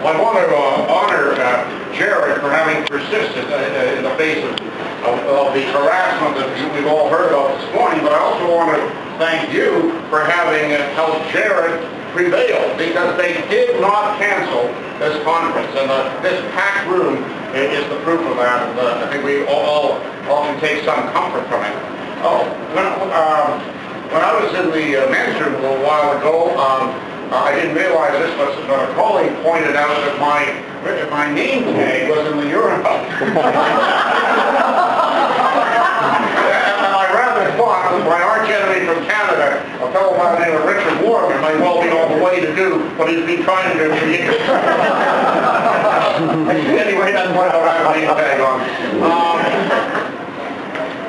Well, I want to honor Jared for having persisted in the face of the harassment that we've all heard about this morning, but I also want to thank you for having helped Jared prevail, because they did not cancel this conference, and this packed room is the proof of that. And, I think we all can take some comfort from it. When I was in the men's room a little while ago, I didn't realize this, but a colleague pointed out that my name tag was in the urinal. And I rather thought that my arch enemy from Canada, a fellow by the name of Richard Morgan, might well be on the way to do what he's been trying to do for years. Anyway, that's what I have a name tag on.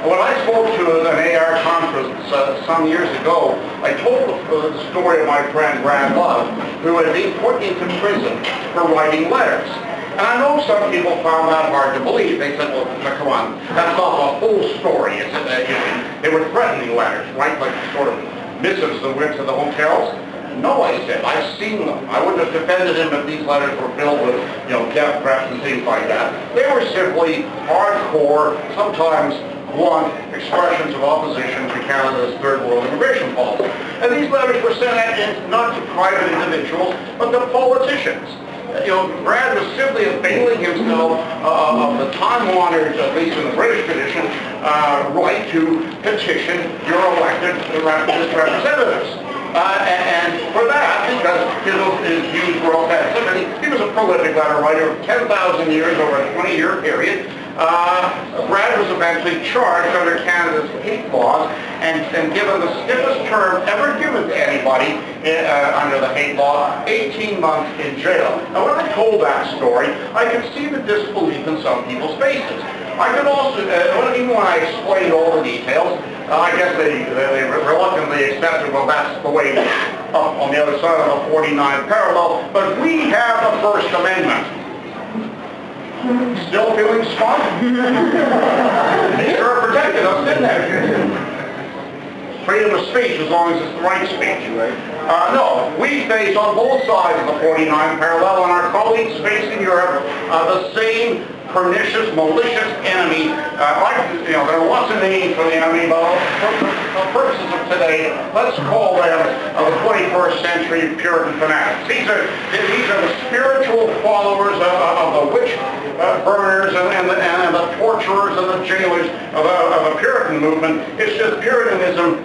When I spoke to an AR conference some years ago, I told the story of my friend Brad Love, who had been put into prison for writing letters. And I know some people found that hard to believe. They said, well, come on, that's not the whole story. They were threatening letters, right? Like sort of missives that went to the hotels. No, I said, I've seen them. I wouldn't have defended him if these letters were filled with, death threats and things like that. They were simply hardcore, sometimes blunt expressions of opposition to Canada's third world immigration policy. And these letters were sent out not to private individuals, but to politicians. Brad was simply availing himself of the time-honored, at least in the British tradition, right to petition your elected representatives. And for that, because his views were offensive, and he was a prolific letter writer of 10,000 years over a 20-year period, Brad was eventually charged under Canada's hate laws and given the stiffest term ever given to anybody under the hate law, 18 months in jail. Now, when I told that story, I could see the disbelief in some people's faces. I could also, even when I explained all the details, I guess they reluctantly accepted, well, that's the way up on the other side of the 49th parallel, but we have the First Amendment. Still feeling smart? They sure protected us, didn't they? Freedom of speech, as long as it's the right speech. No, we face on both sides of the 49th parallel, and our colleagues face in Europe the same pernicious, malicious enemy. There are lots of names for the enemy, but for purposes of today, let's call them the 21st century Puritan fanatics. These are the spiritual followers of the witch burners and the torturers and the jailers of the Puritan movement. It's just Puritanism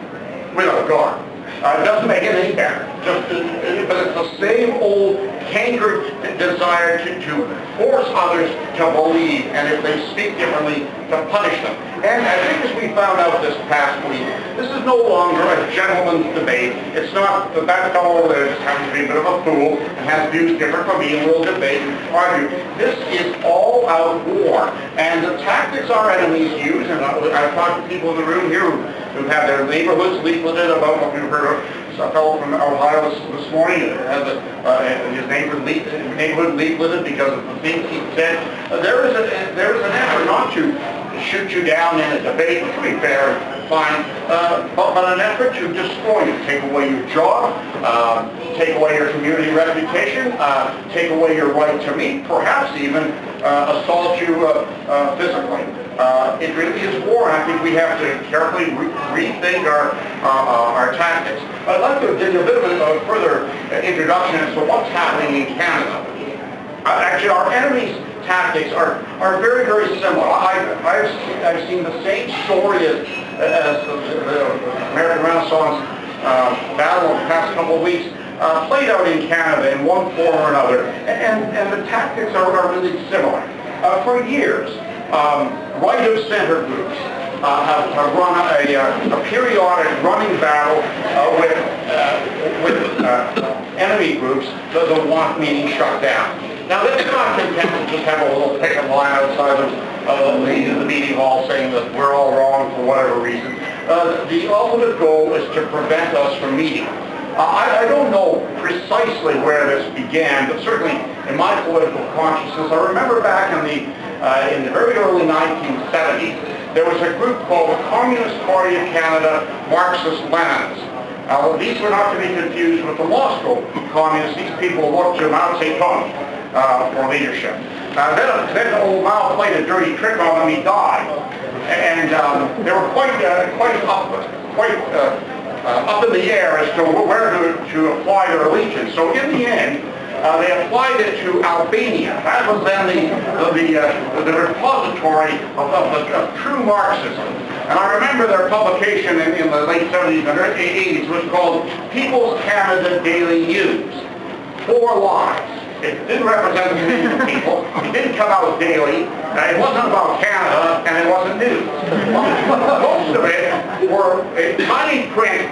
without God. It doesn't make it any better. But it's the same old cankered desire to force others to believe, and if they speak differently, to punish them. And I think as we found out this past week, this is no longer a gentleman's debate. It's not that fellow that just happens to be a bit of a fool and has views different from me, and we'll debate and argue. This is all-out war. And the tactics our enemies use, and I've talked to people in the room here who've had their neighborhoods leafleted about what we've heard of. A fellow from Ohio this morning has his neighborhood leafleted because of the things he said. There is an effort not to shoot you down in a debate, which would be fair and fine, but an effort to destroy you, take away your job, take away your community reputation, take away your right to meet, perhaps even assault you physically. It really is war, and I think we have to carefully rethink our tactics. I'd like to give you a bit of a further introduction as to what's happening in Canada. Actually, our enemies' tactics are very, very similar. I've seen the same story as the American Renaissance battle of the past couple of weeks played out in Canada in one form or another, and the tactics are really similar. For years, right-of-center groups have run a periodic running battle with enemy groups that want meetings shut down. Now, they're not content to just have a little picket line outside of the meeting hall saying that we're all wrong for whatever reason. The ultimate goal is to prevent us from meeting. I don't know precisely where this began, but certainly in my political consciousness, I remember back in the very early 1970s, there was a group called the Communist Party of Canada Marxist-Leninists. These were not to be confused with the Moscow communists. These people looked to Mao Zedong. for leadership. Then old Mao played a dirty trick on him. He died, and they were quite up in the air as to where to apply their allegiance. So in the end, they applied it to Albania. That was then the repository of true Marxism. And I remember their publication in the late 70s and early 80s was called People's Canada Daily News. 4 lines. It didn't represent the Canadian people. It didn't come out daily. It wasn't about Canada, and it wasn't news. Most of it were tiny print,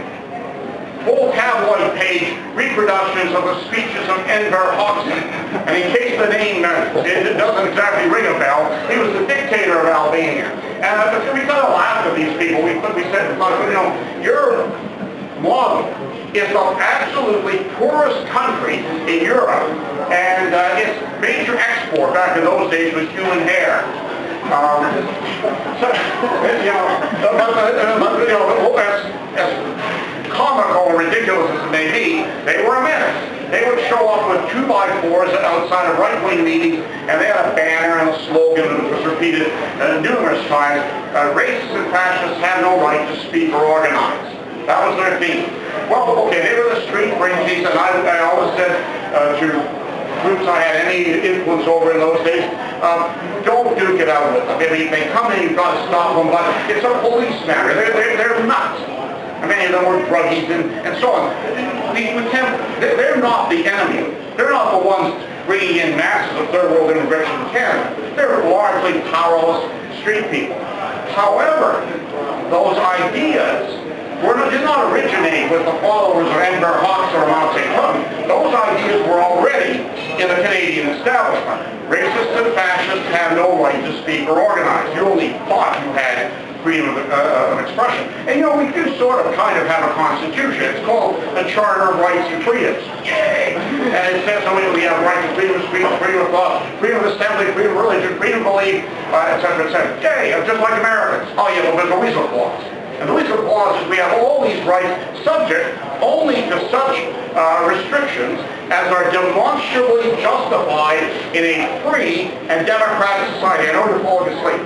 full tabloid page reproductions of the speeches of Enver Hoxha. And in case the name it doesn't exactly ring a bell, he was the dictator of Albania. And we kind of laughed at these people. We said, you know, your model is the absolutely poorest country in Europe, and its major export back in those days was human hair. As comical and ridiculous as it may be, they were a menace. They would show up with 2x4s outside of right-wing meetings, and they had a banner and a slogan that was repeated numerous times. Racists and fascists have no right to speak or organize. That was their theme. Well, okay, they were the street fringies, and I always said to groups I had any influence over in those days, don't duke it out with them. I mean, they come in, you've got to stop them, but it's a police matter. They're nuts. Many of them were druggies and so on. They're not the enemy. They're not the ones bringing in masses of third world immigration to Canada. They're largely powerless street people. However, those ideas did not originate with the followers of Enver Hoxha or Mao Zedong. Those ideas were already in the Canadian establishment. Racists and fascists have no right to speak or organize. You only thought you had freedom of expression. And you know, we do sort of kind of have a constitution. It's called the Charter of Rights and Freedoms. Yay! And it says so we have rights to freedom of speech, freedom of thought, freedom of assembly, freedom of religion, freedom of belief, etc., etc. Yay! Just like Americans. Oh yeah, well, there's a weasel clause. And the weasel clause is we have all these rights subject only to such restrictions as are demonstrably justified in a free and democratic society. I know you're falling asleep.